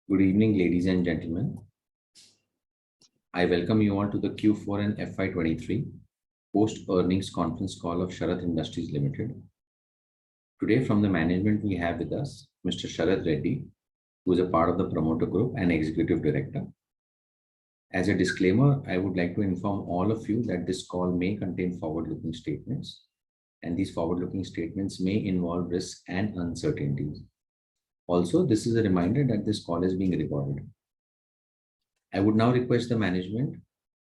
Good evening, ladies and gentlemen. I welcome you all to the Q4 and FY23 post-earnings conference call of Sharat Industries Ltd. Today, from the management, we have with us Mr. Sharat Reddy, who is a part of the promoter group and executive director. As a disclaimer, I would like to inform all of you that this call may contain forward-looking statements, and these forward-looking statements may involve risks and uncertainties. Also, this is a reminder that this call is being recorded. I would now request the management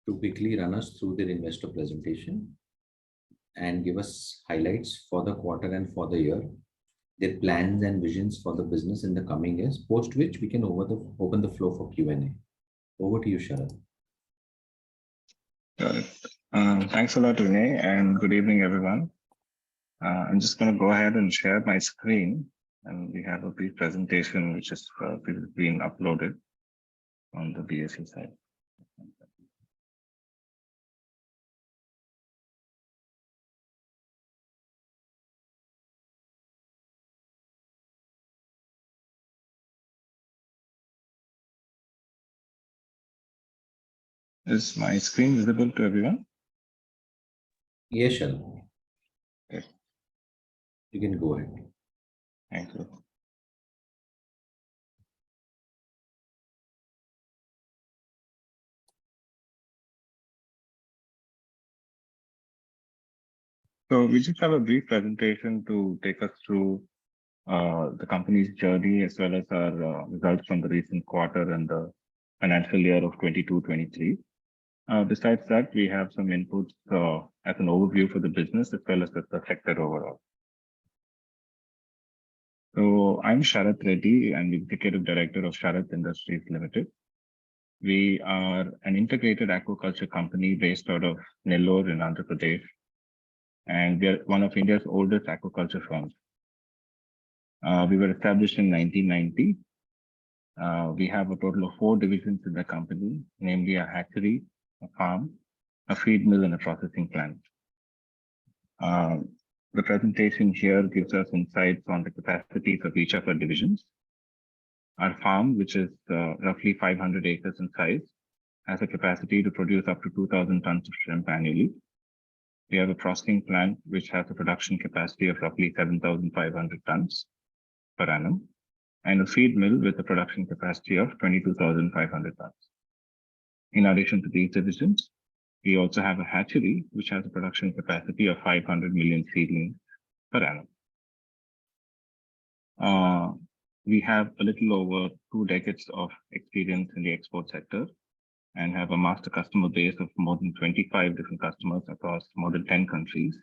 to quickly run us through their investor presentation and give us highlights for the quarter and for the year, their plans and visions for the business in the coming years, post which we can open the floor for Q&A. Over to you, Sharat. Got it. Thanks a lot, Vinay, and good evening, everyone. I'm just going to go ahead and share my screen, and we have a brief presentation which is being uploaded on the BSE side. Is my screen visible to everyone? Yes, Sharat. Okay. You can go ahead. Thank you. So we just have a brief presentation to take us through the company's journey as well as our results from the recent quarter and the financial year of 22-23. Besides that, we have some inputs as an overview for the business as well as the sector overall. So I'm Sharat Reddy. I'm the Executive Director of Sharat Industries Ltd. We are an integrated aquaculture company based out of Nellore in Andhra Pradesh, and we are one of India's oldest aquaculture firms. We were established in 1990. We have a total of 4 divisions in the company, namely a hatchery, a farm, a feed mill, and a processing plant. The presentation here gives us insights on the capacities of each of our divisions. Our farm, which is roughly 500 acres in size, has a capacity to produce up to 2,000 tons of shrimp annually. We have a processing plant, which has a production capacity of roughly 7,500 tons per annum, and a feed mill with a production capacity of 22,500 tons. In addition to these divisions, we also have a hatchery, which has a production capacity of 500 million seedlings per annum. We have a little over 2 decades of experience in the export sector and have a master customer base of more than 25 different customers across more than 10 countries.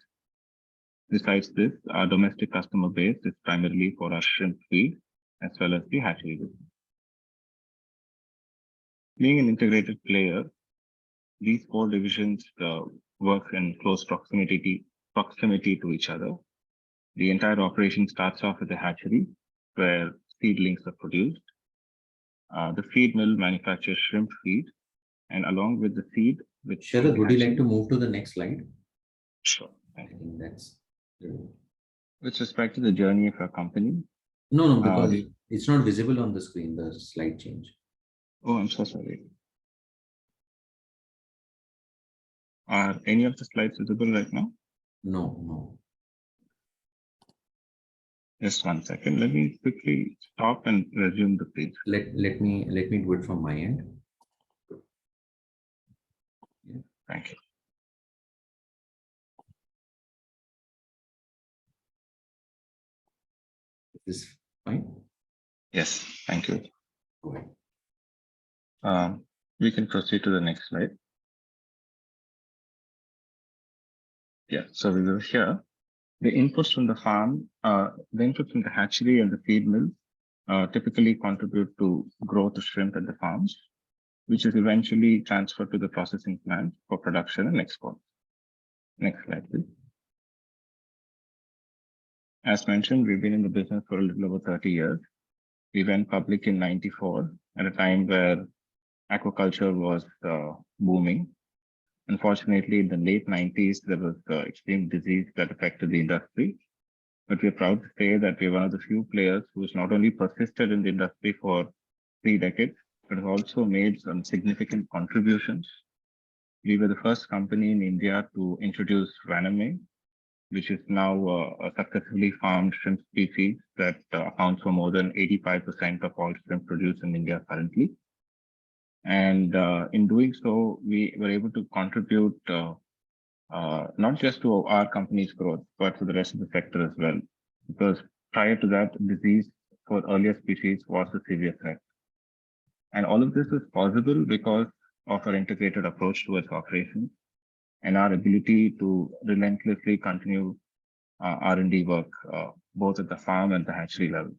Besides this, our domestic customer base is primarily for our shrimp feed as well as the hatchery business. Being an integrated player, these 4 divisions work in close proximity to each other. The entire operation starts off with the hatchery, where seedlings are produced. The feed mill manufactures shrimp feed, and along with the seed, which Sharat, would you like to move to the next slide? Sure. I think that's with respect to the journey of our company. No, because it's not visible on the screen, the slide change. Oh, I'm so sorry. Are any of the slides visible right now? No. Just 1 second. Let me quickly stop and resume the page. Let me do it from my end. Yeah, thank you. Is this fine? Yes, thank you. Go ahead. We can proceed to the next slide. Yeah, so we were here. The inputs from the farm, the inputs from the hatchery and the feed mill typically contribute to growth of shrimp at the farms, which is eventually transferred to the processing plant for production and export. Next slide, please. As mentioned, we've been in the business for a little over 30 years. We went public in '94 at a time where aquaculture was booming. Unfortunately, in the late 90s, there was extreme disease that affected the industry. But we're proud to say that we're one of the few players who's not only persisted in the industry for 3 decades, but has also made some significant contributions. We were the first company in India to introduce Vaname, which is now a successfully farmed shrimp species that accounts for more than 85% of all shrimp produced in India currently. And in doing so, we were able to contribute not just to our company's growth, but to the rest of the sector as well. Because prior to that, disease for earlier species was a severe threat. And all of this is possible because of our integrated approach towards operations and our ability to relentlessly continue R&D work, both at the farm and the hatchery level.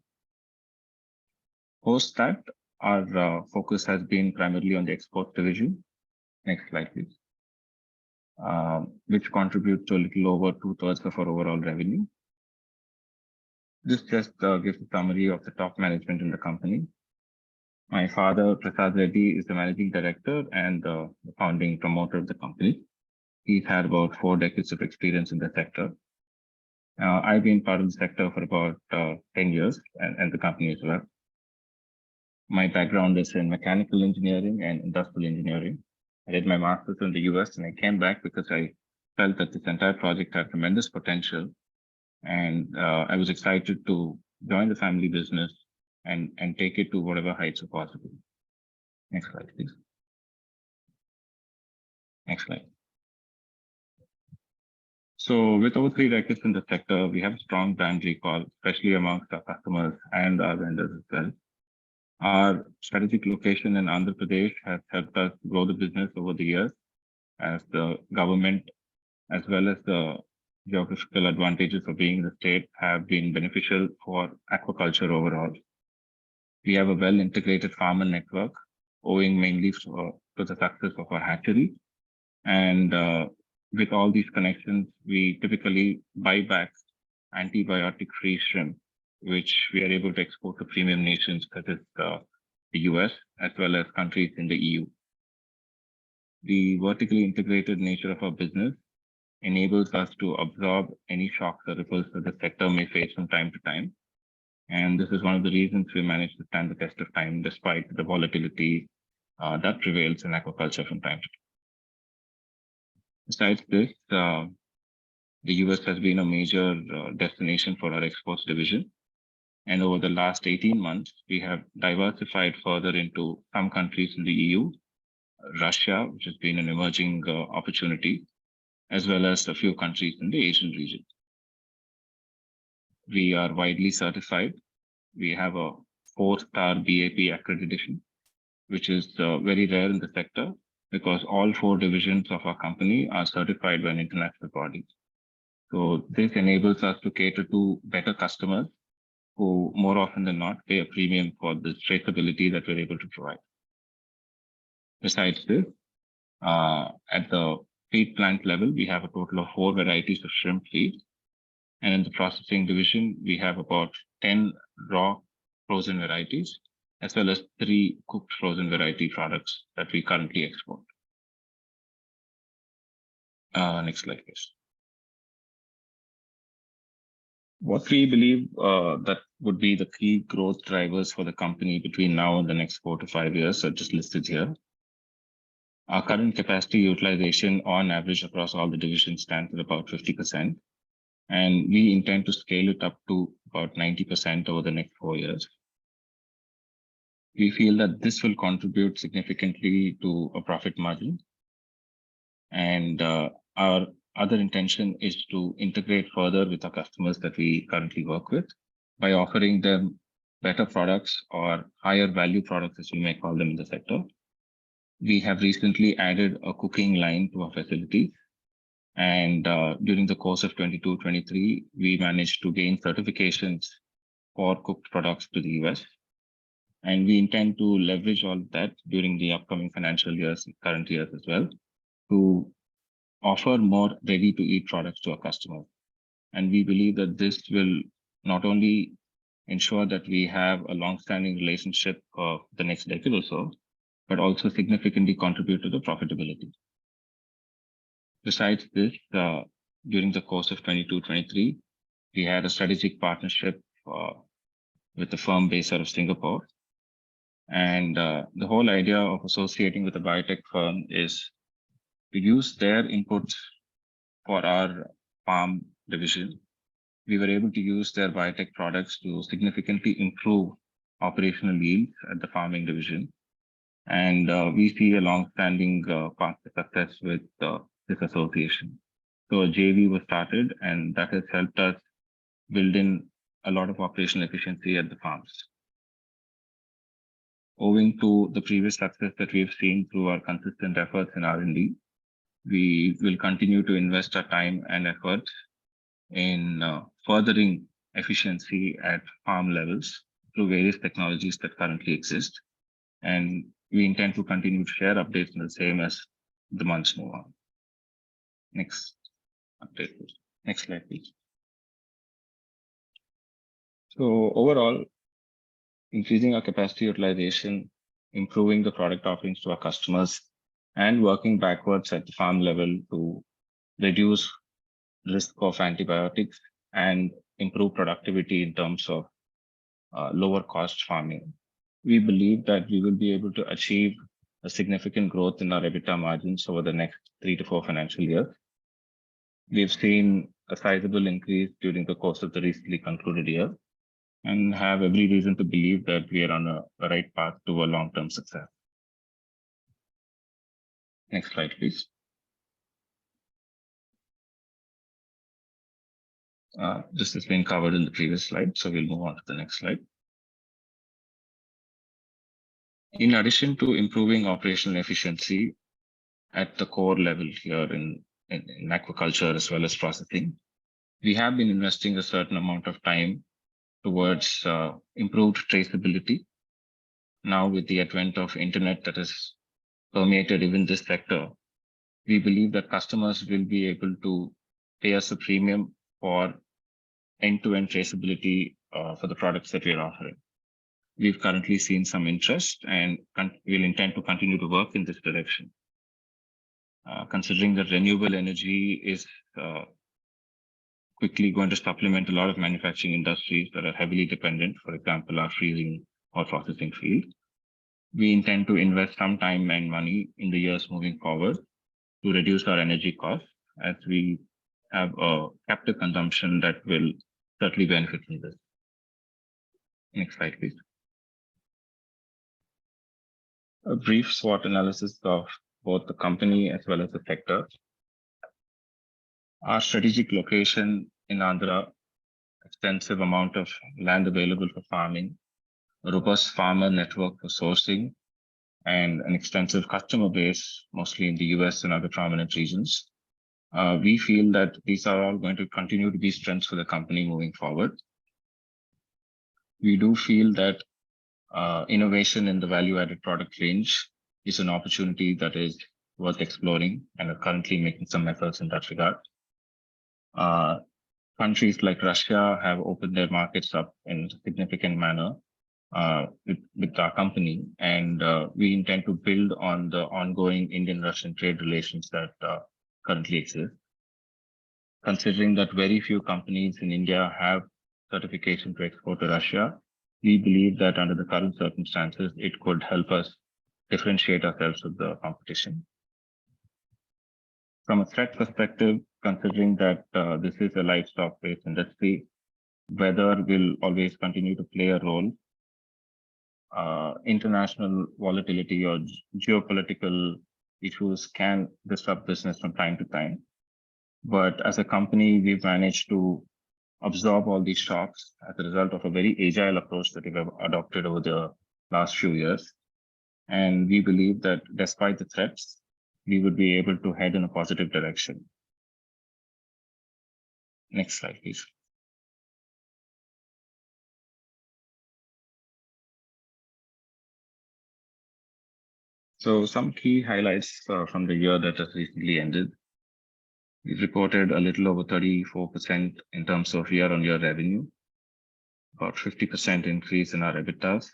Post that, our focus has been primarily on the export division. Next slide, please. Which contributes to a little over 2/3 of our overall revenue. This just gives a summary of the top management in the company. My father, Prasad Reddy, is the managing director and the founding promoter of the company. He's had about 4 decades of experience in the sector. I've been part of the sector for about 10 years and the company as well. My background is in mechanical engineering and industrial engineering. I did my master's in the US and I came back because I felt that this entire project had tremendous potential. And I was excited to join the family business and take it to whatever heights are possible. Next slide, please. Next slide. So with over 3 decades in the sector, we have a strong brand recall, especially amongst our customers and our vendors as well. Our strategic location in Andhra Pradesh has helped us grow the business over the years as the government, as well as the geographical advantages of being in the state, have been beneficial for aquaculture overall. We have a well-integrated farmer network, owing mainly to the success of our hatchery. And with all these connections, we typically buy back antibiotic-free shrimp, which we are able to export to premium nations such as the US, as well as countries in the EU. The vertically integrated nature of our business enables us to absorb any shocks or ripples that the sector may face from time to time. And this is one of the reasons we managed to stand the test of time despite the volatility that prevails in aquaculture from time to time. Besides this, the US has been a major destination for our exports division. And over the last 18 months, we have diversified further into some countries in the EU, Russia, which has been an emerging opportunity, as well as a few countries in the Asian region. We are widely certified. We have a 4-star BAP accreditation, which is very rare in the sector because all 4 divisions of our company are certified by an international body. So this enables us to cater to better customers who more often than not pay a premium for the traceability that we're able to provide. Besides this, at the feed plant level, we have a total of 4 varieties of shrimp feed. And in the processing division, we have about 10 raw frozen varieties, as well as 3 cooked frozen variety products that we currently export. Next slide, please. What we believe that would be the key growth drivers for the company between now and the next 4 to 5 years are just listed here. Our current capacity utilization on average across all the divisions stands at about 50%. And we intend to scale it up to about 90% over the next 4 years. We feel that this will contribute significantly to a profit margin. And our other intention is to integrate further with our customers that we currently work with by offering them better products or higher value products, as you may call them in the sector. We have recently added a cooking line to our facility. And during the course of 22-23, we managed to gain certifications for cooked products to the US. And we intend to leverage all of that during the upcoming financial years, current years as well, to offer more ready-to-eat products to our customers. And we believe that this will not only ensure that we have a long-standing relationship for the next decade or so, but also significantly contribute to the profitability. Besides this, during the course of 22-23, we had a strategic partnership with a firm based out of Singapore. And the whole idea of associating with a biotech firm is to use their inputs for our farm division. We were able to use their biotech products to significantly improve operational yields at the farming division. And we see a long-standing path to success with this association. So a JV was started, and that has helped us build in a lot of operational efficiency at the farms. Owing to the previous success that we've seen through our consistent efforts in R&D, we will continue to invest our time and effort in furthering efficiency at farm levels through various technologies that currently exist. And we intend to continue to share updates on the same as the months move on. Next update, please. Next slide, please. So overall, increasing our capacity utilization, improving the product offerings to our customers, and working backwards at the farm level to reduce risk of antibiotics and improve productivity in terms of lower cost farming. We believe that we will be able to achieve a significant growth in our EBITDA margins over the next 3 to 4 financial years. We've seen a sizable increase during the course of the recently concluded year and have every reason to believe that we are on a right path to a long-term success. Next slide, please. This has been covered in the previous slide, so we'll move on to the next slide. In addition to improving operational efficiency at the core level here in aquaculture as well as processing, we have been investing a certain amount of time towards improved traceability. Now, with the advent of internet that has permeated even this sector, we believe that customers will be able to pay us a premium for end-to-end traceability for the products that we are offering. We've currently seen some interest and we'll intend to continue to work in this direction. Considering that renewable energy is quickly going to supplement a lot of manufacturing industries that are heavily dependent, for example, our freezing or processing field, we intend to invest some time and money in the years moving forward to reduce our energy costs, as we have a captive consumption that will certainly benefit from this. Next slide, please. A brief SWOT analysis of both the company as well as the sector. Our strategic location in Andhra, extensive amount of land available for farming, a robust farmer network for sourcing, and an extensive customer base, mostly in the US and other prominent regions. We feel that these are all going to continue to be strengths for the company moving forward. We do feel that innovation in the value-added product range is an opportunity that is worth exploring, and are currently making some efforts in that regard. Countries like Russia have opened their markets up in a significant manner with our company, and we intend to build on the ongoing Indian-Russian trade relations that currently exist. Considering that very few companies in India have certification to export to Russia, we believe that under the current circumstances, it could help us differentiate ourselves with the competition. From a threat perspective, considering that this is a livestock-based industry, weather will always continue to play a role. International volatility or geopolitical issues can disrupt business from time to time. But as a company, we've managed to absorb all these shocks as a result of a very agile approach that we've adopted over the last few years. And we believe that despite the threats, we would be able to head in a positive direction. Next slide, please. So some key highlights from the year that has recently ended. We reported a little over 34% in terms of year-on-year revenue, about 50% increase in our EBITDAs,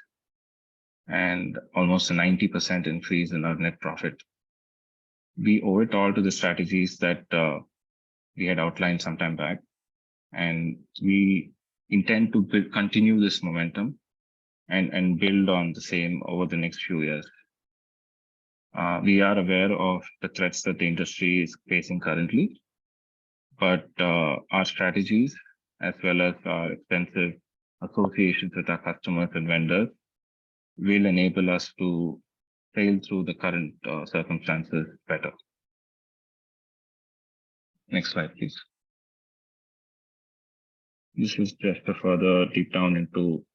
and almost a 90% increase in our net profit. We owe it all to the strategies that we had outlined some time back, and we intend to continue this momentum and build on the same over the next few years. We are aware of the threats that the industry is facing currently, but our strategies, as well as our extensive associations with our customers and vendors, will enable us to sail through the current circumstances better. Next slide, please. This is just a further deep down into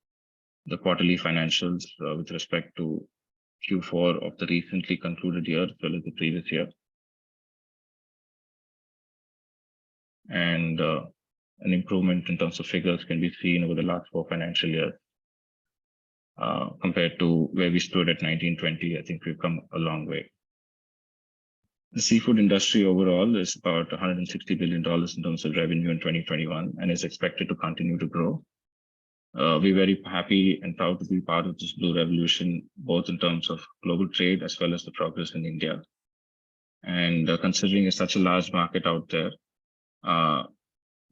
the quarterly financials with respect to Q4 of the recently concluded year as well as the previous year. And an improvement in terms of figures can be seen over the last 4 financial years. Compared to where we stood at 1920, I think we've come a long way. The seafood industry overall is about $160 billion in terms of revenue in 2021 and is expected to continue to grow. We're very happy and proud to be part of this blue revolution, both in terms of global trade as well as the progress in India. And considering it's such a large market out there,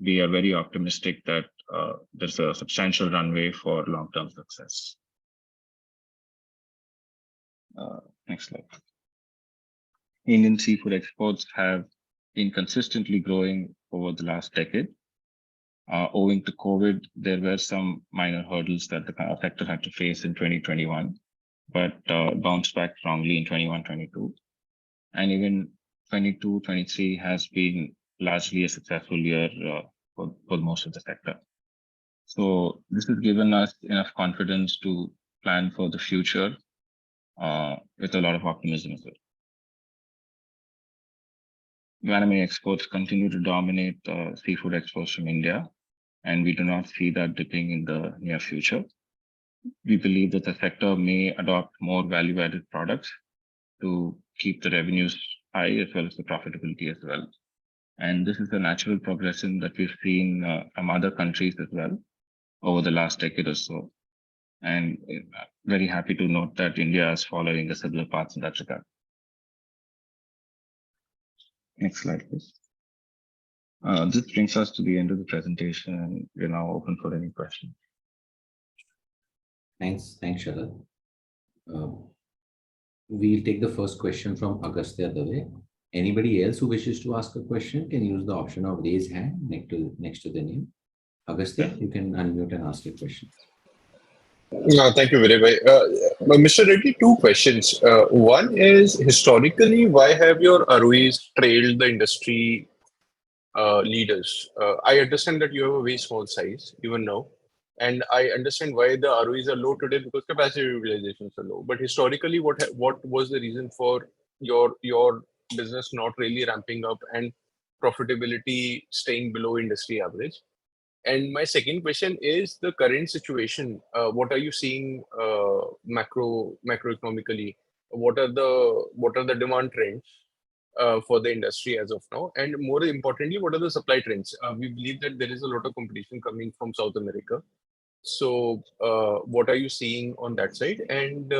we are very optimistic that there's a substantial runway for long-term success. Next slide. Indian seafood exports have been consistently growing over the last decade. Owing to COVID, there were some minor hurdles that the sector had to face in 2021, but bounced back strongly in 21-22. And even 22-23 has been largely a successful year for most of the sector. So this has given us enough confidence to plan for the future with a lot of optimism as well. Vanillin exports continue to dominate seafood exports from India, and we do not see that dipping in the near future. We believe that the sector may adopt more value-added products to keep the revenues high as well as the profitability as well. And this is a natural progression that we've seen from other countries as well over the last decade or so. And very happy to note that India is following a similar path in that regard. Next slide, please. This brings us to the end of the presentation, and we're now open for any questions. Thanks, Sharat. We'll take the first question from Agastya Dave. Anybody else who wishes to ask a question can use the option of raise hand next to the name. Agastya, you can unmute and ask your question. Thank you very much. Mr. Reddy, 2 questions. One is, historically, why have your ROEs trailed the industry leaders? I understand that you have a very small size, even now. And I understand why the ROEs are low today because capacity utilizations are low. But historically, what was the reason for your business not really ramping up and profitability staying below industry average? And my second question is the current situation. What are you seeing macroeconomically? What are the demand trends for the industry as of now? And more importantly, what are the supply trends? We believe that there is a lot of competition coming from South America. So what are you seeing on that side? And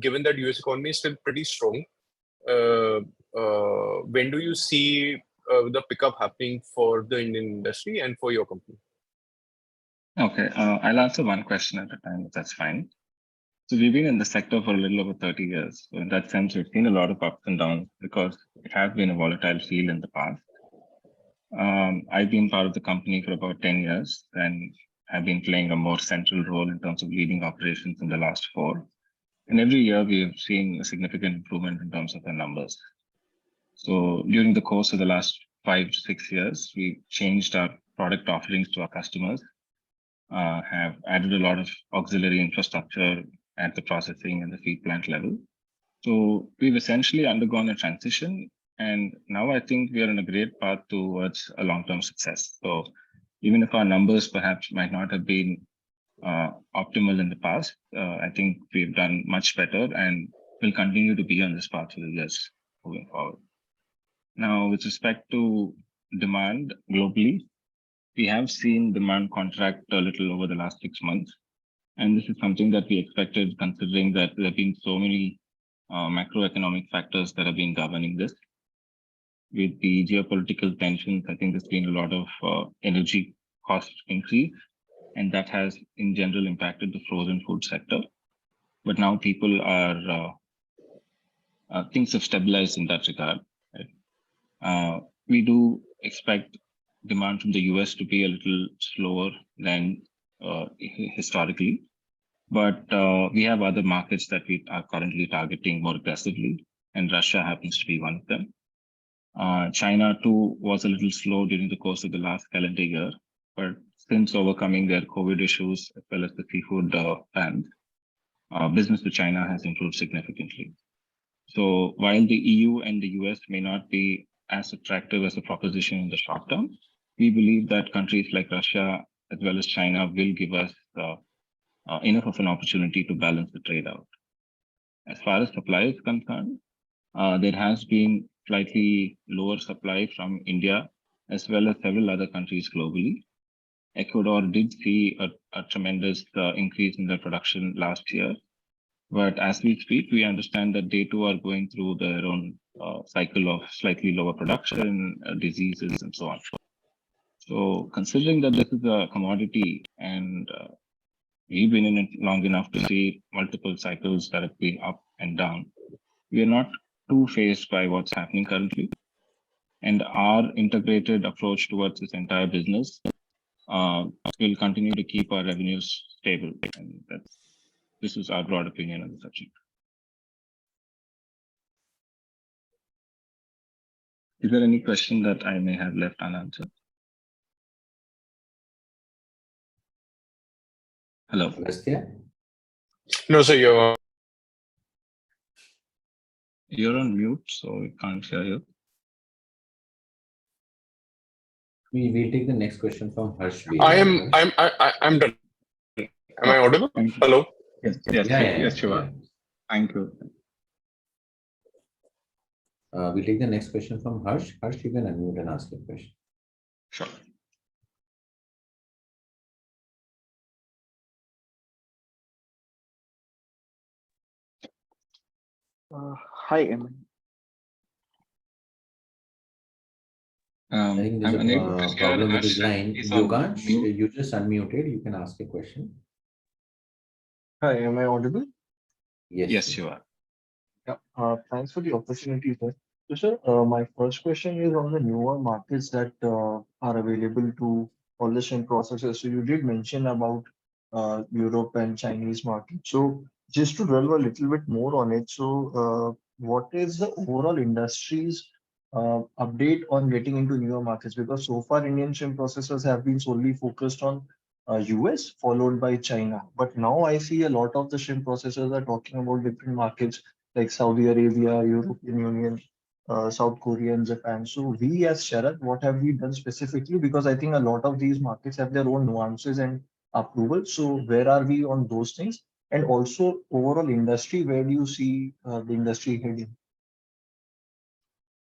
given that US economy is still pretty strong, when do you see the pickup happening for the Indian industry and for your company? Okay, I'll answer one question at a time, if that's fine. So we've been in the sector for a little over 30 years. So in that sense, we've seen a lot of ups and downs because it has been a volatile field in the past. I've been part of the company for about 10 years and have been playing a more central role in terms of leading operations in the last 4. And every year we've seen a significant improvement in terms of the numbers. So during the course of the last 5 to 6 years, we changed our product offerings to our customers, have added a lot of auxiliary infrastructure at the processing and the feed plant level. So we've essentially undergone a transition, and now I think we are on a great path towards a long-term success. So even if our numbers perhaps might not have been optimal in the past, I think we've done much better and will continue to be on this path for the years moving forward. Now, with respect to demand globally, we have seen demand contract a little over the last 6 months. And this is something that we expected, considering that there have been so many macroeconomic factors that have been governing this. With the geopolitical tensions, I think there's been a lot of energy cost increase, and that has in general impacted the frozen food sector. But now people are, things have stabilized in that regard. Right? We do expect demand from the US to be a little slower than historically, but we have other markets that we are currently targeting more aggressively, and Russia happens to be one of them. China too was a little slow during the course of the last calendar year, but since overcoming their COVID issues as well as the seafood ban, business to China has improved significantly. So while the EU and the US may not be as attractive as a proposition in the short term, we believe that countries like Russia as well as China will give us enough of an opportunity to balance the trade out. As far as supply is concerned, there has been slightly lower supply from India as well as several other countries globally. Ecuador did see a tremendous increase in their production last year. But as we speak, we understand that they too are going through their own cycle of slightly lower production, diseases, and so on. So considering that this is a commodity and we've been in it long enough to see multiple cycles that have been up and down, we are not too phased by what's happening currently. And our integrated approach towards this entire business will continue to keep our revenues stable. And this is our broad opinion on the subject. Is there any question that I may have left unanswered? Hello. Agastya? No, sir, you're on mute, so we can't hear you. We will take the next question from Harsh. I'm done. Am I audible? Hello? Yes, you are. Thank you. We'll take the next question from Harsh. Harsh, you can unmute and ask your question. Sure. Hi, Emma. I think there's a problem with his line. You just unmuted. You can ask a question. Hi, am I audible? Yes, you are. Yeah. Thanks for the opportunity, sir. So, sir, my first question is on the newer markets that are available to polish and processors. So, you did mention about Europe and Chinese market. So, just to delve a little bit more on it. So, what is the overall industry's update on getting into newer markets? Because so far, Indian shrimp processors have been solely focused on US, followed by China. But now I see a lot of the shrimp processors are talking about different markets like Saudi Arabia, European Union, South Korea, and Japan. So we as Sharat, what have we done specifically? Because I think a lot of these markets have their own nuances and approval. So where are we on those things? And also overall industry, where do you see the industry heading?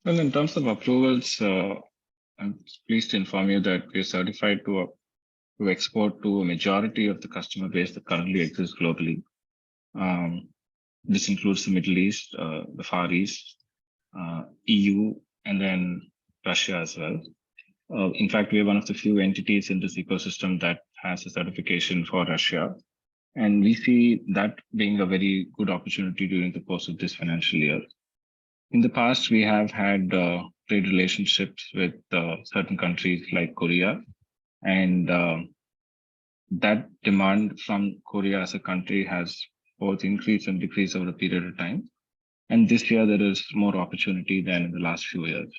Well, in terms of approvals, I'm pleased to inform you that we are certified to export to a majority of the customer base that currently exists globally. This includes the Middle East, the Far East, EU, and then Russia as well. In fact, we are one of the few entities in this ecosystem that has a certification for Russia. And we see that being a very good opportunity during the course of this financial year. In the past, we have had trade relationships with certain countries like Korea, and that demand from Korea as a country has both increased and decreased over a period of time. And this year, there is more opportunity than in the last few years.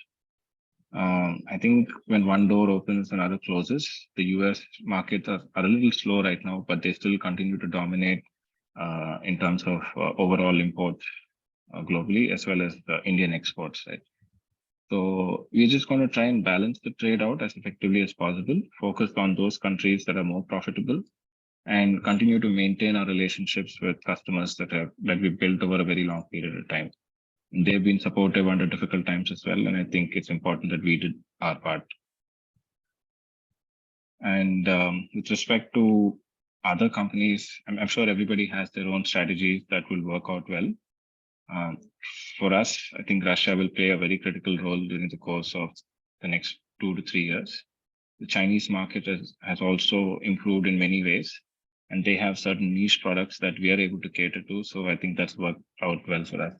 I think when one door opens, another closes. The US markets are a little slow right now, but they still continue to dominate in terms of overall imports globally, as well as the Indian exports, right? So we're just going to try and balance the trade out as effectively as possible, focus on those countries that are more profitable, and continue to maintain our relationships with customers that we built over a very long period of time. They've been supportive under difficult times as well, and I think it's important that we did our part. And with respect to other companies, I'm sure everybody has their own strategies that will work out well. For us, I think Russia will play a very critical role during the course of the next 2 to 3 years. the Chinese market has also improved in many ways, and they have certain niche products that we are able to cater to. So I think that's worked out well for us.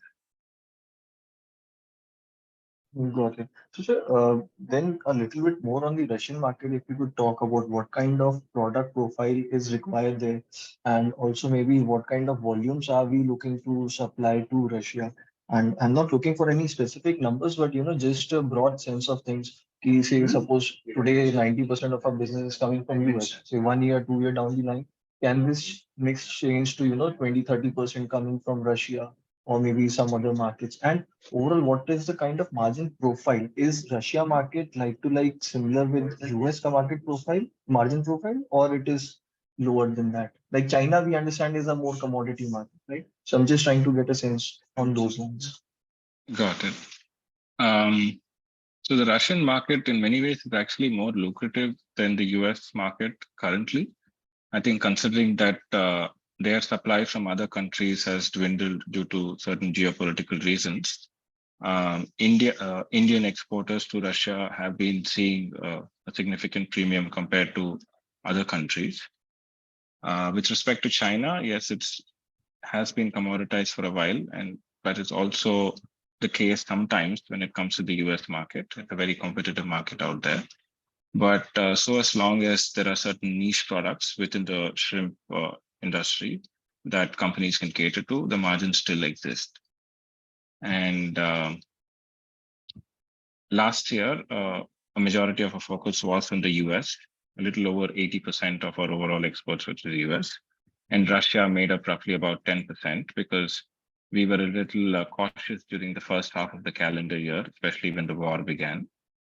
Got it. So, sir, then a little bit more on the Russian market, if you could talk about what kind of product profile is required there, and also maybe what kind of volumes are we looking to supply to Russia? And I'm not looking for any specific numbers, but just a broad sense of things. Say, suppose today 90% of our business is coming from US. Say 1 year, 2 year down the line, can this mix change to 20-30% coming from Russia or maybe some other markets? And overall, what is the kind of margin profile? Is Russia market like to like similar with US का market profile, margin profile, or it is lower than that? Like China, we understand is a more commodity market, right? So I'm just trying to get a sense on those lines. Got it. So the Russian market in many ways is actually more lucrative than the US market currently. I think considering that their supply from other countries has dwindled due to certain geopolitical reasons, Indian exporters to Russia have been seeing a significant premium compared to other countries. With respect to China, yes, it has been commoditized for a while, but it's also the case sometimes when it comes to the US market. It's a very competitive market out there. But so as long as there are certain niche products within the shrimp industry that companies can cater to, the margins still exist. And last year, a majority of our focus was in the US. A little over 80% of our overall exports were to the US. And Russia made up roughly about 10% because we were a little cautious during the first half of the calendar year, especially when the war began.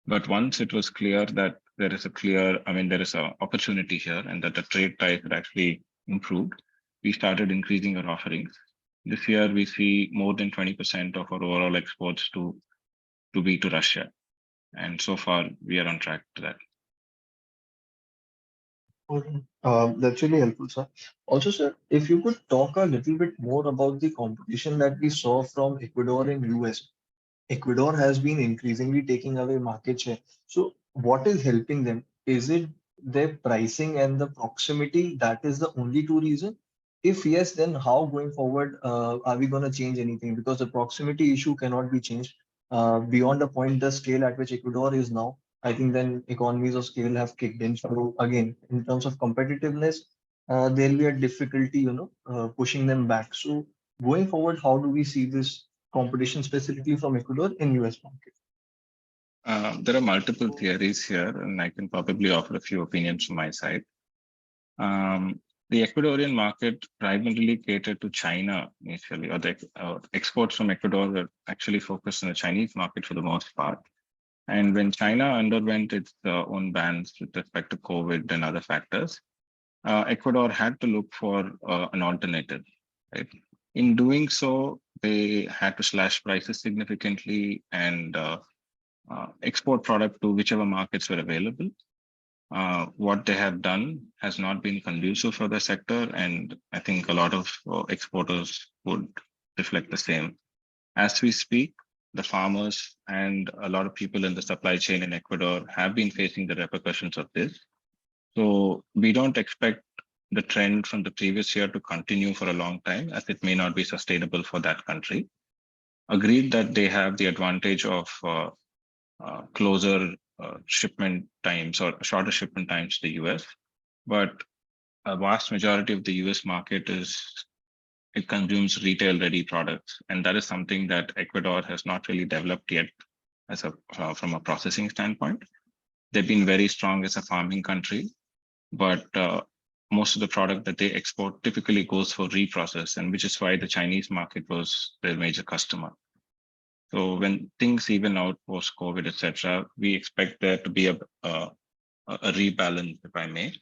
But once it was clear that there is an opportunity here and that the trade ties had actually improved, we started increasing our offerings. This year, we see more than 20% of our overall exports to be to Russia. And so far, we are on track to that. Okay. That's really helpful, sir. Also, sir, if you could talk a little bit more about the competition that we saw from Ecuador and US. Ecuador has been increasingly taking away market share. So what is helping them? Is it their pricing and the proximity? That is the only two reason? If yes, then how going forward are we going to change anything? Because the proximity issue cannot be changed beyond the point, the scale at which Ecuador is now. I think then economies of scale have kicked in. So again, in terms of competitiveness, there'll be a difficulty, pushing them back. So going forward, how do we see this competition specifically from Ecuador in US market? There are multiple theories here, and I can probably offer a few opinions from my side. The Ecuadorian market primarily catered to China initially, or the exports from Ecuador were actually focused on the Chinese market for the most part. And when China underwent its own bans with respect to COVID and other factors, Ecuador had to look for an alternative. Right? In doing so, they had to slash prices significantly and export product to whichever markets were available. What they have done has not been conducive for the sector, and I think a lot of exporters would reflect the same. As we speak, the farmers and a lot of people in the supply chain in Ecuador have been facing the repercussions of this. So we don't expect the trend from the previous year to continue for a long time, as it may not be sustainable for that country. Agreed that they have the advantage of closer shipment times or shorter shipment times to the US, but a vast majority of the US market it consumes retail ready products. And that is something that Ecuador has not really developed yet as from a processing standpoint. They've been very strong as a farming country, but most of the product that they export typically goes for reprocess, and which is why the Chinese market was their major customer. So when things even out post-COVID, etc., we expect there to be a rebalance, if I may.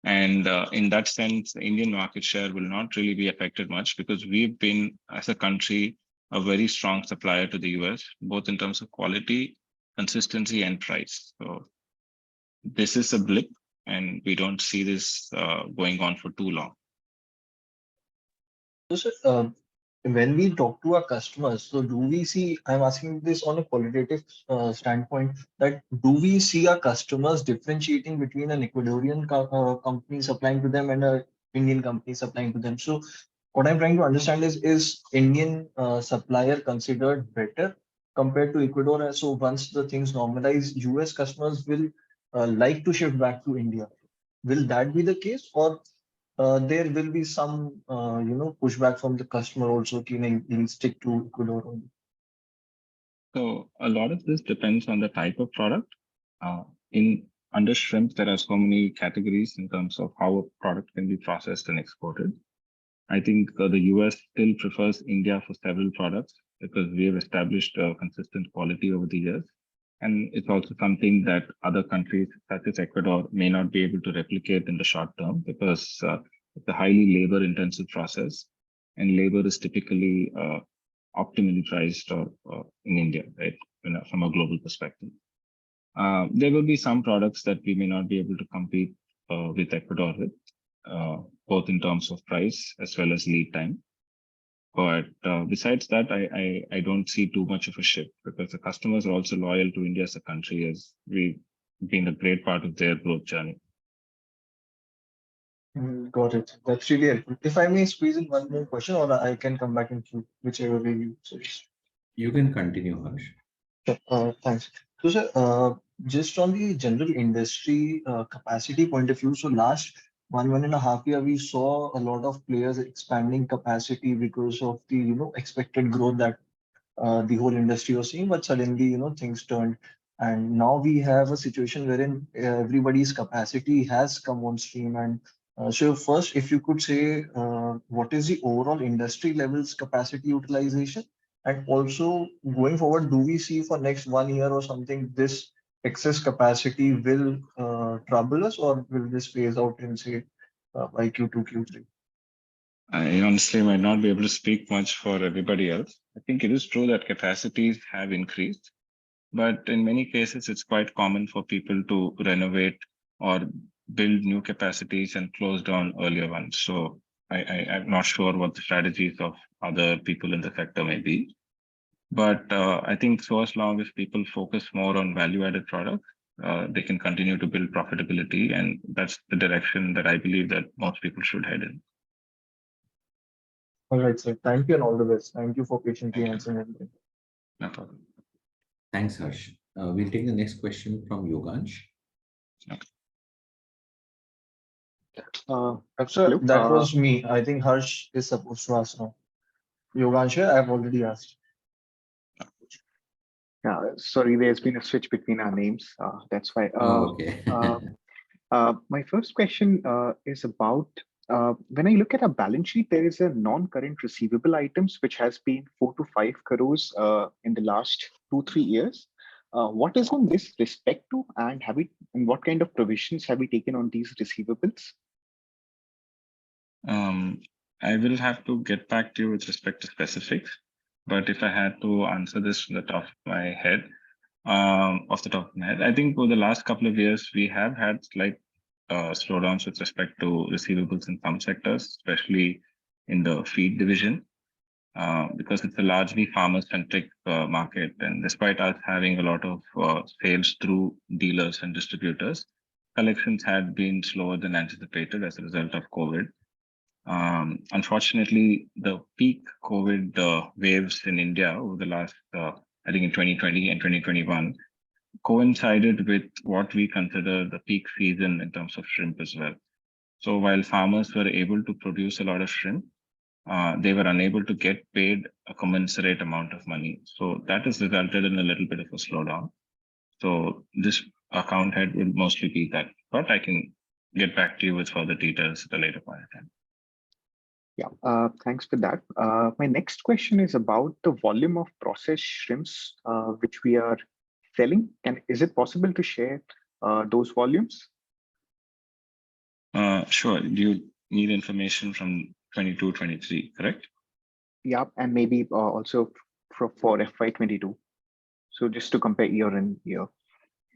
And in that sense, the Indian market share will not really be affected much because we've been, as a country, a very strong supplier to the US, both in terms of quality, consistency, and price. So this is a blip, and we don't see this going on for too long. So, sir, when we talk to our customers, so do we see, I'm asking this on a qualitative standpoint, that do we see our customers differentiating between an Ecuadorian company supplying to them and a Indian company supplying to them? So what I'm trying to understand is Indian supplier considered better compared to Ecuador? So once the things normalize, US customers will like to shift back to India. Will that be the case, or there will be some pushback from the customer also, keen will stick to Ecuador only? So a lot of this depends on the type of product. In under shrimp, there are so many categories in terms of how a product can be processed and exported. I think the US still prefers India for several products because we have established consistent quality over the years. And it's also something that other countries such as Ecuador may not be able to replicate in the short term because it's a highly labor intensive process and labor is typically optimally priced in India, right? From a global perspective. There will be some products that we may not be able to compete with Ecuador with, both in terms of price as well as lead time. But besides that, I don't see too much of a shift because the customers are also loyal to India as a country, as we've been a great part of their growth journey. Got it. That's really helpful. If I may squeeze in one more question, or I can come back in queue, whichever way you suggest. You can continue, Harsh. Sure. Thanks. So, sir, just on the general industry capacity point of view, so last 1.5 year, we saw a lot of players expanding capacity because of the expected growth that the whole industry was seeing, but suddenly things turned, and now we have a situation wherein everybody's capacity has come on stream. And so first, if you could say what is the overall industry levels capacity utilization, and also going forward, do we see for next 1 year or something this excess capacity will trouble us, or will this phase out in say by Q2, Q3? I honestly might not be able to speak much for everybody else. I think it is true that capacities have increased, but in many cases, it's quite common for people to renovate or build new capacities and close down earlier ones. So I'm not sure what the strategies of other people in the sector may be. But I think so as long as people focus more on value-added products, they can continue to build profitability. And that's the direction that I believe that most people should head in. All right, sir. Thank you and all the best. Thank you for patiently Thank you. answering everything. No problem. Thanks, Harsh. We'll take the next question from Yogansh. Sir, Hello. that was me. I think Harsh is supposed to ask now. Yogansha, I've already asked. Sorry, there's been a switch between our names. That's why. Okay. My first question is about when I look at a balance sheet, there is a non-current receivable items which has been 4 to 5 crores in the last 2-3 years. What is on this respect to, and what kind of provisions have we taken on these receivables? I will have to get back to you with respect to specifics, but if I had to answer this from the top of my head, off the top of my head, I think for the last couple of years, we have had slight slowdowns with respect to receivables in some sectors, especially in the feed division, because it's a largely farmer-centric market. And despite us having a lot of sales through dealers and distributors, collections had been slower than anticipated as a result of COVID. Unfortunately, the peak COVID waves in India over the last, I think in 2020 and 2021, coincided with what we consider the peak season in terms of shrimp as well. So while farmers were able to produce a lot of shrimp, they were unable to get paid a commensurate amount of money. So that has resulted in a little bit of a slowdown. So this account head will mostly be that, but I can get back to you with further details at a later point in time. Yeah, thanks for that. My next question is about the volume of processed shrimps which we are selling. Is it possible to share those volumes? Sure. Do you need information from 22-23, correct? Yeah, and maybe also for FY22. So just to compare year and year.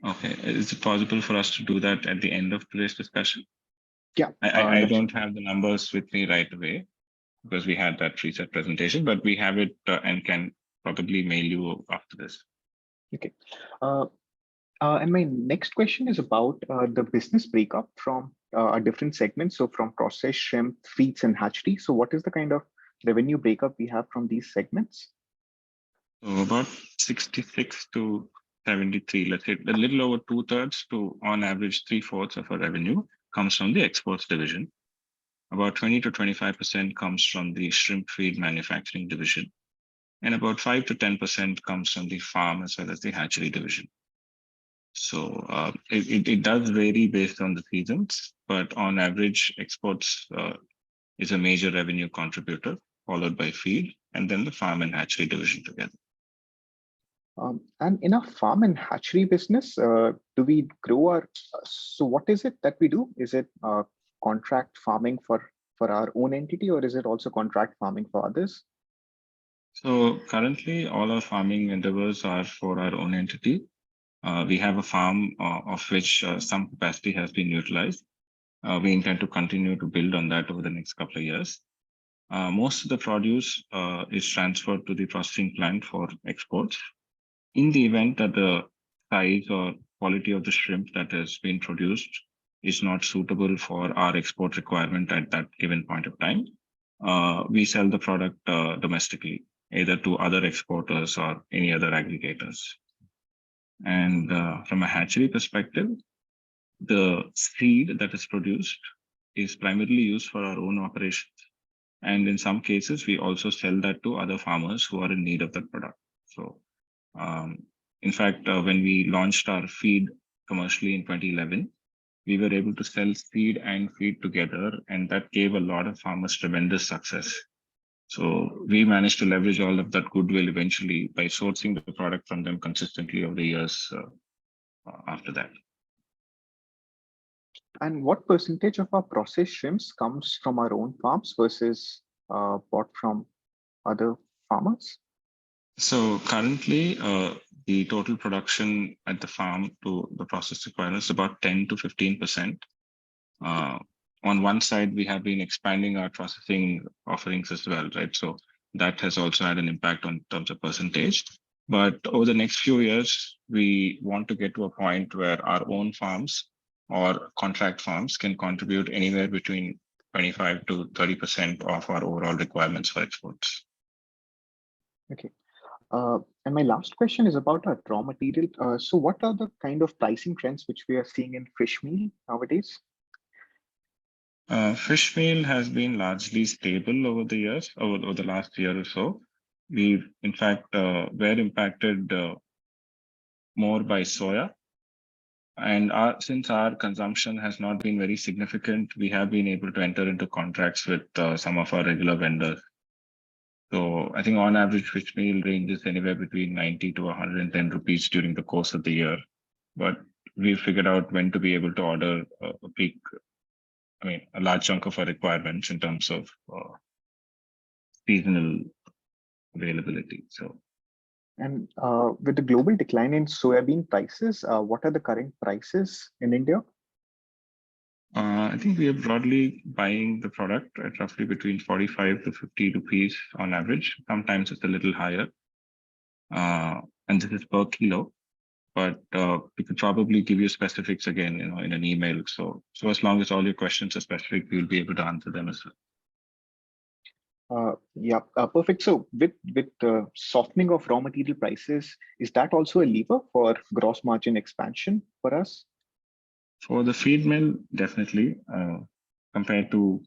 Okay. Is it possible for us to do that at the end of today's discussion? Yeah. I don't have the numbers with me right away, because we had that preset presentation, but we have it and can probably mail you after this. Okay. And my next question is about the business breakup from our different segments. So from processed shrimp, feeds, and hatchery. So what is the kind of revenue breakup we have from these segments? So about 66 to 73, let's say a little over 2/3 to on average 3/4 of our revenue comes from the exports division. About 20 to 25% comes from the shrimp feed manufacturing division. And about 5 to 10% comes from the farm as well as the hatchery division. So it does vary based on the seasons, but on average, exports is a major revenue contributor, followed by feed, and then the farm and hatchery division together. And in our farm and hatchery business, do we grow our? So what is it that we do? Is it contract farming for our own entity, or is it also contract farming for others? So currently, all our farming endeavors are for our own entity. We have a farm of which some capacity has been utilized. We intend to continue to build on that over the next couple of years. Most of the produce is transferred to the processing plant for exports. In the event that the size or quality of the shrimp that has been produced is not suitable for our export requirement at that given point of time, we sell the product domestically, either to other exporters or any other aggregators. And from a hatchery perspective, the seed that is produced is primarily used for our own operations. And in some cases, we also sell that to other farmers who are in need of that product. So in fact, when we launched our feed commercially in 2011, we were able to sell seed and feed together, and that gave a lot of farmers tremendous success. So we managed to leverage all of that goodwill eventually by sourcing the product from them consistently over the years after that. And what percentage of our processed shrimps comes from our own farms versus bought from other farmers? So currently, the total production at the farm to the process requirements is about 10 to 15%. On one side, we have been expanding our processing offerings as well, right? So that has also had an impact on terms of percentage. But over the next few years, we want to get to a point where our own farms or contract farms can contribute anywhere between 25 to 30% of our overall requirements for exports. Okay. And my last question is about our raw material. So what are the kind of pricing trends which we are seeing in fish meal nowadays? Fish meal has been largely stable over the years, over the last year or so. We've, in fact, were impacted more by soya. And since our consumption has not been very significant, we have been able to enter into contracts with some of our regular vendors. So I think on average, fish meal ranges anywhere between 90 to 110 rupees during the course of the year. But we figured out when to be able to order a large chunk of our requirements in terms of seasonal availability. So, and with the global decline in soybean prices, what are the current prices in India? I think we are broadly buying the product at roughly between 45 to 50 rupees on average. Sometimes it's a little higher. And this is per kilo, but we could probably give you specifics again, in an email. So as long as all your questions are specific, we'll be able to answer them as well. Yeah, perfect. So with the softening of raw material prices, is that also a lever for gross margin expansion for us? For the feed mill, definitely. Compared to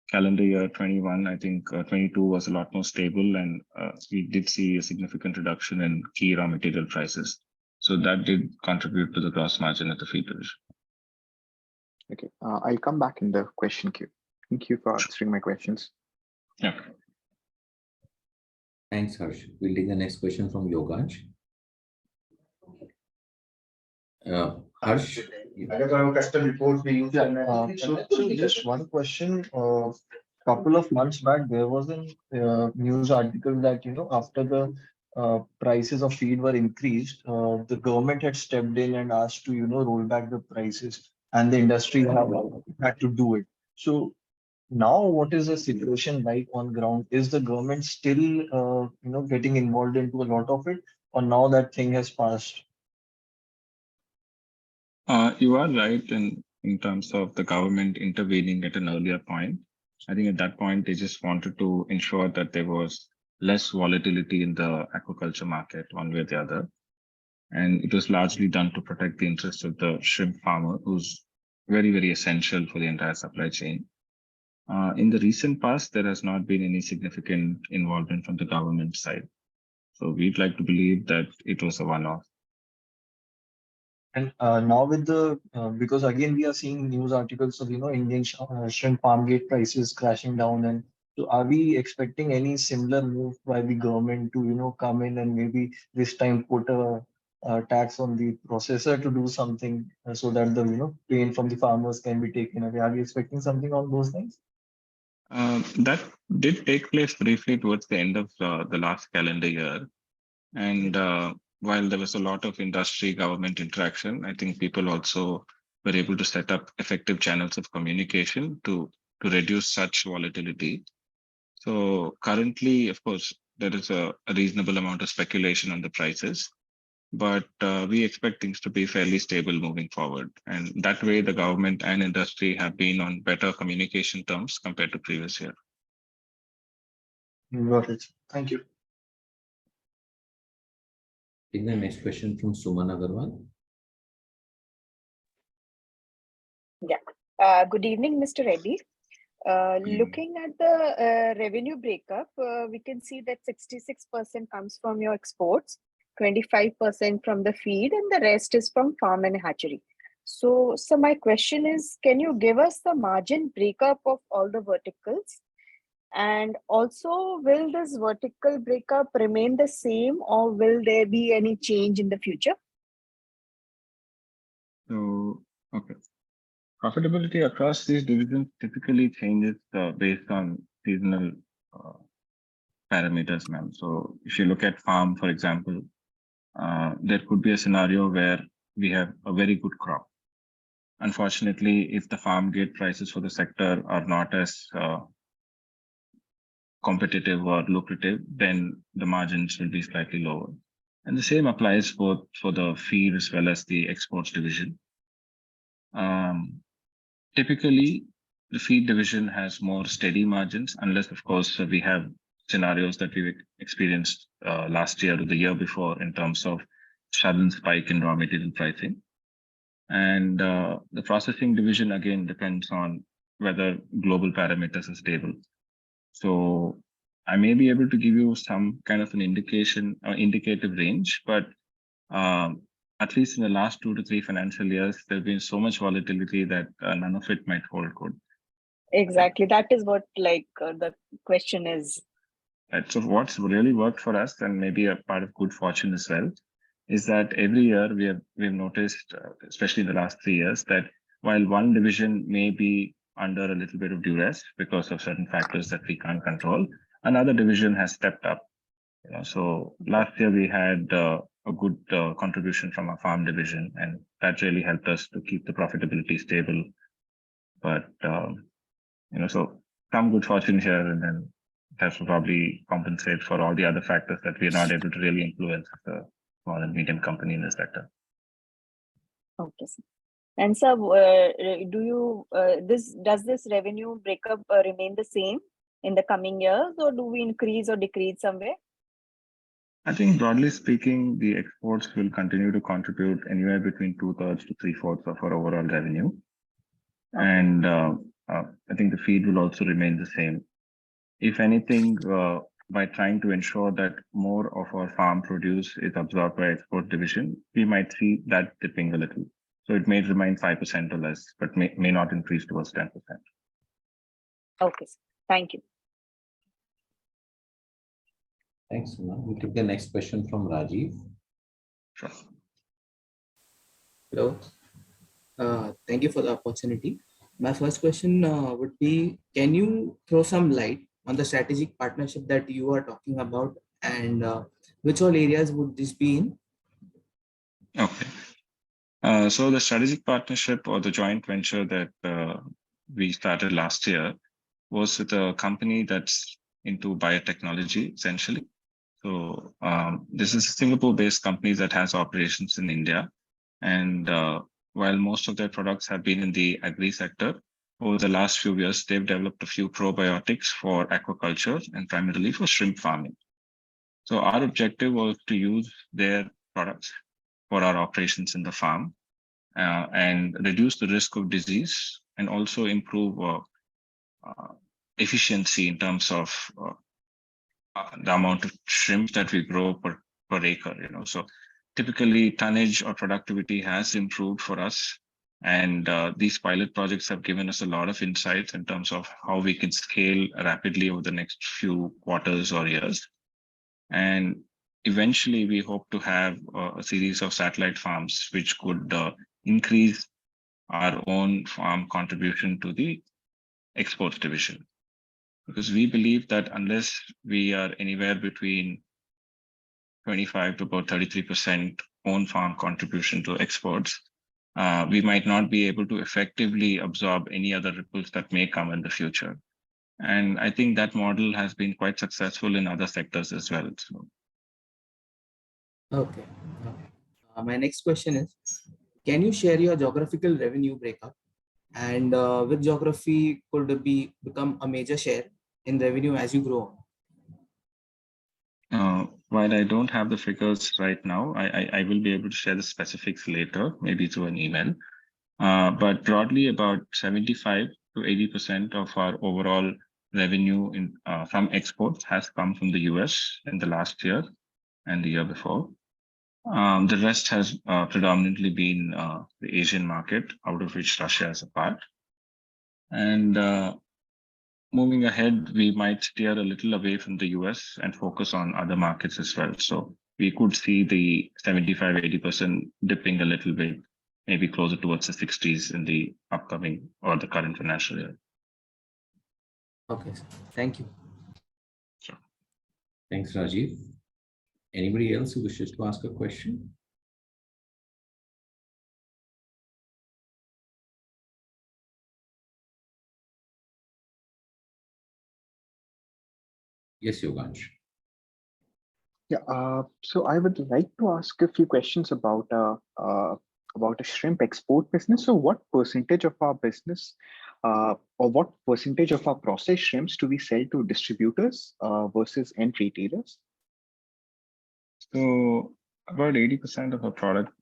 calendar year 21, I think 22 was a lot more stable, and we did see a significant reduction in key raw material prices. So that did contribute to the gross margin at the feed division. Okay, I'll come back in the question queue. Thank you for answering my questions. Yeah. Thanks, Harsh. We'll take the next question from Yogansh. Harsh? Custom reports we use. So just one question. Couple of months back, there was a news article that, after the prices of feed were increased, the government had stepped in and asked to, roll back the prices, and the industry had to do it. So Now, what is the situation like on ground? Is the government still, getting involved into a lot of it, or now that thing has passed? You are right in terms of the government intervening at an earlier point. I think at that point, they just wanted to ensure that there was less volatility in the aquaculture market, one way or the other. And it was largely done to protect the interests of the shrimp farmer, who's very, very essential for the entire supply chain. In the recent past, there has not been any significant involvement from the government side. So we'd like to believe that it was a one-off. And now with the because again we are seeing news articles of Indian shrimp farm gate prices crashing down, and so are we expecting any similar move by the government to come in and maybe this time put a tax on the processor to do something so that the pain from the farmers can be taken away? Are we expecting something on those lines? That did take place briefly towards the end of the last calendar year. And while there was a lot of industry government interaction, I think people also were able to set up effective channels of communication to reduce such volatility. So currently, of course, there is a reasonable amount of speculation on the prices, but we expect things to be fairly stable moving forward. And that way, the government and industry have been on better communication terms compared to previous year. Got it. Thank you. Take the next question from Suman Agarwal. Good evening, Mr. Reddy. Looking at the revenue breakup, we can see that 66% comes from your exports, 25% from the feed, and the rest is from farm and hatchery. So my question is, can you give us the margin breakup of all the verticals? And also, will this vertical breakup remain the same, or will there be any change in the future? So, okay. Profitability across these divisions typically changes based on seasonal parameters, ma'am. So if you look at farm, for example, there could be a scenario where we have a very good crop. Unfortunately, if the farm gate prices for the sector are not as competitive or lucrative, then the margins will be slightly lower. And the same applies both for the feed as well as the exports division. Typically, the feed division has more steady margins, unless, of course, we have scenarios that we've experienced last year or the year before in terms of sudden spike in raw material pricing. And the processing division, again, depends on whether global parameters are stable. So I may be able to give you some kind of an indicative range, but at least in the last 2 to 3 financial years, there's been so much volatility that none of it might hold good. Exactly. That is what the question is. Right. So what's really worked for us, and maybe a part of good fortune as well, is that every year we've noticed, especially in the last 3 years, that while one division may be under a little bit of duress because of certain factors that we can't control, another division has stepped up. So last year we had a good contribution from our farm division, and that really helped us to keep the profitability stable. But so some good fortune here, and then it has to probably compensate for all the other factors that we're not able to really influence as a small and medium company in the sector. Okay, sir. And sir, does this revenue breakup remain the same in the coming years, or do we increase or decrease somewhere? I think broadly speaking, the exports will continue to contribute anywhere between 2/3 to 3/4 of our overall revenue. Okay. And I think the feed will also remain the same. If anything, by trying to ensure that more of our farm produce is absorbed by export division, we might see that dipping a little. So it may remain 5% or less, but may not increase towards 10%. Okay, thank you. Thanks, Suma. We'll take the next question from Rajiv. Sure. Hello. Thank you for the opportunity. My first question would be, can you throw some light on the strategic partnership that you are talking about, and which all areas would this be in? Okay. So the strategic partnership or the joint venture that we started last year was with a company that's into biotechnology, essentially. So this is a Singapore-based company that has operations in India. And while most of their products have been in the agri sector, over the last few years, they've developed a few probiotics for aquaculture and primarily for shrimp farming. So our objective was to use their products for our operations in the farm and reduce the risk of disease and also improve efficiency in terms of the amount of shrimp that we grow per acre. So typically tonnage or productivity has improved for us. And these pilot projects have given us a lot of insights in terms of how we can scale rapidly over the next few quarters or years. And eventually we hope to have a series of satellite farms which could increase our own farm contribution to the exports division. Because we believe that unless we are anywhere between 25 to about 33% own farm contribution to exports, we might not be able to effectively absorb any other ripples that may come in the future. And I think that model has been quite successful in other sectors as well. So. Okay. My next question is, can you share your geographical revenue breakup and which geography could become a major share in revenue as you grow on? While I don't have the figures right now, I will be able to share the specifics later, maybe through an email. But broadly, about 75 to 80% of our overall revenue from exports has come from the US in the last year and the year before. The rest has predominantly been the Asian market, out of which Russia is a part. And moving ahead, we might steer a little away from the US and focus on other markets as well. So we could see the 75-80% dipping a little bit, maybe closer towards the 60s in the upcoming or the current financial year. Okay, thank you. Sure. Thanks, Rajiv. Anybody else who wishes to ask a question? Yes, Yogansh. Yeah, so I would like to ask a few questions about a shrimp export business. So, what percentage of our business, or what percentage of our processed shrimps do we sell to distributors versus end retailers? So, about 80% of our product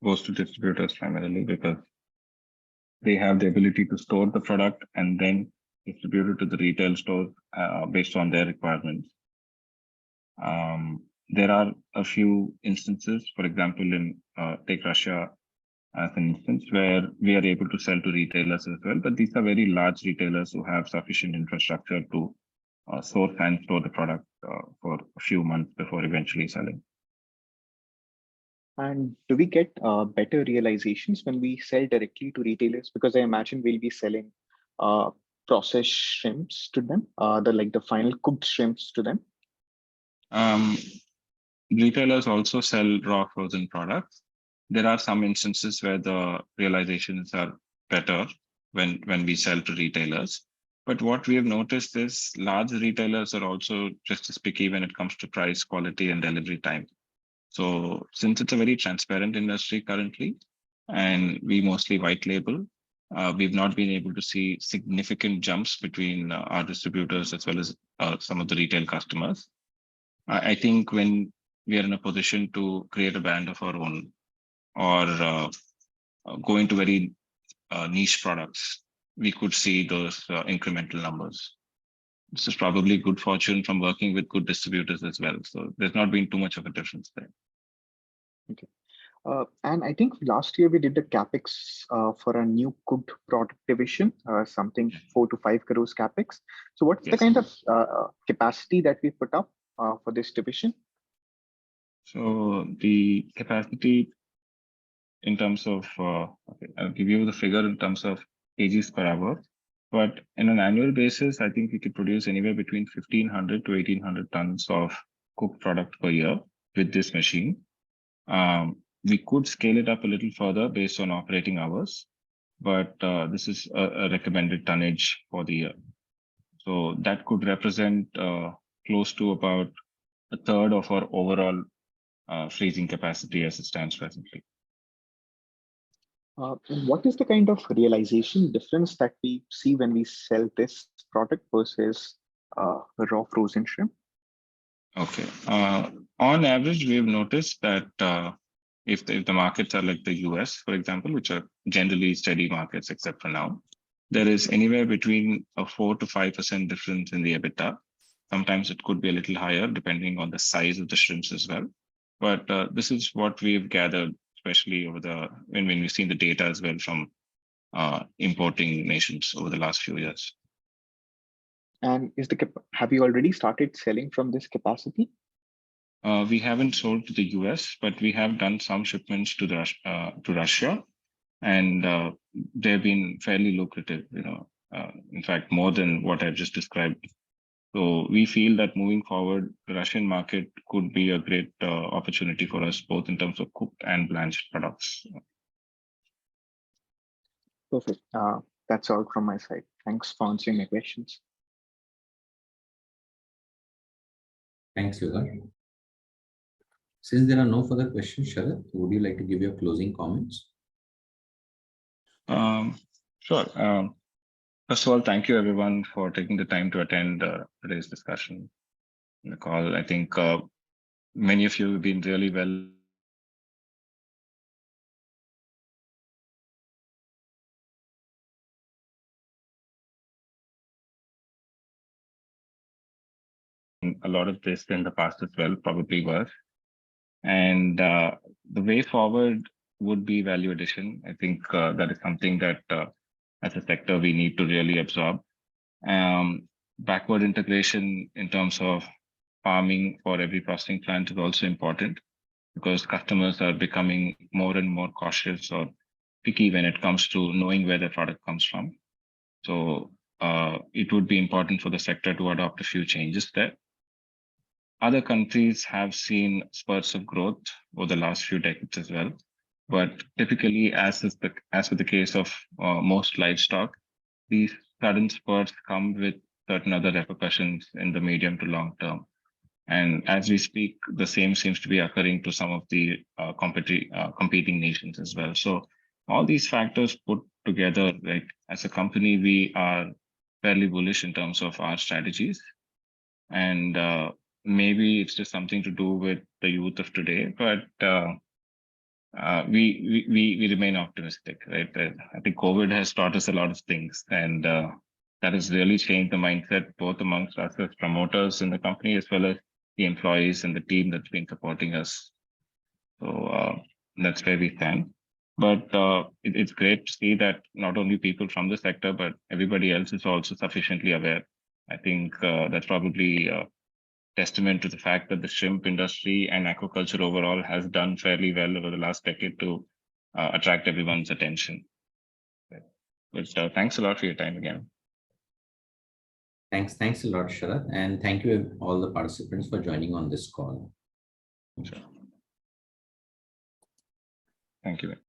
goes to distributors primarily because they have the ability to store the product and then distribute it to the retail stores based on their requirements. There are a few instances, for example, in take Russia as an instance, where we are able to sell to retailers as well, but these are very large retailers who have sufficient infrastructure to source and store the product for a few months before eventually selling. And do we get better realizations when we sell directly to retailers? Because I imagine we'll be selling processed shrimps to them, the final cooked shrimps to them. Retailers also sell raw frozen products. There are some instances where the realizations are better when we sell to retailers. But what we have noticed is large retailers are also just as picky when it comes to price, quality, and delivery time. So since it's a very transparent industry currently, and we mostly white label, we've not been able to see significant jumps between our distributors as well as some of the retail customers. I think when we are in a position to create a brand of our own or go into very niche products, we could see those incremental numbers. This is probably good fortune from working with good distributors as well. So there's not been too much of a difference there. Okay. And I think last year we did the capex for a new cooked product division, something 4 to 5 crores capex. So what's the kind of capacity that we put up for this division? So the capacity in terms of, I'll give you the figure in terms of kgs per hour. But in an annual basis, I think we could produce anywhere between 1,500 to 1,800 tons of cooked product per year with this machine. We could scale it up a little further based on operating hours, but this is a recommended tonnage for the year. So that could represent close to about a third of our overall freezing capacity as it stands presently. And what is the kind of realization difference that we see when we sell this product versus raw frozen shrimp? Okay. On average, we've noticed that if the markets are like the US, for example, which are generally steady markets except for now, there is anywhere between a 4 to 5% difference in the EBITDA. Sometimes it could be a little higher depending on the size of the shrimps as well. But this is what we've gathered, especially over when we've seen the data as well from importing nations over the last few years. And have you already started selling from this capacity? We haven't sold to the US, but we have done some shipments to Russia, and they've been fairly lucrative. In fact, more than what I've just described. So we feel that moving forward, the Russian market could be a great opportunity for us, both in terms of cooked and blanched products. Perfect. That's all from my side. Thanks for answering my questions. Thanks, Yoga. Since there are no further questions, Sharat, would you like to give your closing comments? Sure. First of all, thank you everyone for taking the time to attend today's discussion in the call. I think many of you have been really well a lot of this in the past as well, probably worse. And the way forward would be value addition. I think that is something that as a sector, we need to really absorb. Backward integration in terms of farming for every processing plant is also important because customers are becoming more and more cautious or picky when it comes to knowing where the product comes from. So it would be important for the sector to adopt a few changes there. Other countries have seen spurts of growth over the last few decades as well. But typically, as with the case of most livestock, these sudden spurts come with certain other repercussions in the medium to long term. And as we speak, the same seems to be occurring to some of the competing nations as well. So all these factors put together, like as a company, we are fairly bullish in terms of our strategies. And maybe it's just something to do with the youth of today, but we remain optimistic, right? I think COVID has taught us a lot of things, and that has really changed the mindset both amongst us as promoters in the company as well as the employees and the team that's been supporting us. So that's where we stand. But it's great to see that not only people from the sector, but everybody else is also sufficiently aware. I think that's probably testament to the fact that the shrimp industry and aquaculture overall has done fairly well over the last decade to attract everyone's attention. But thanks a lot for your time again. Thanks a lot, Sharat, and thank you all the participants for joining on this call. Sure. Thank you.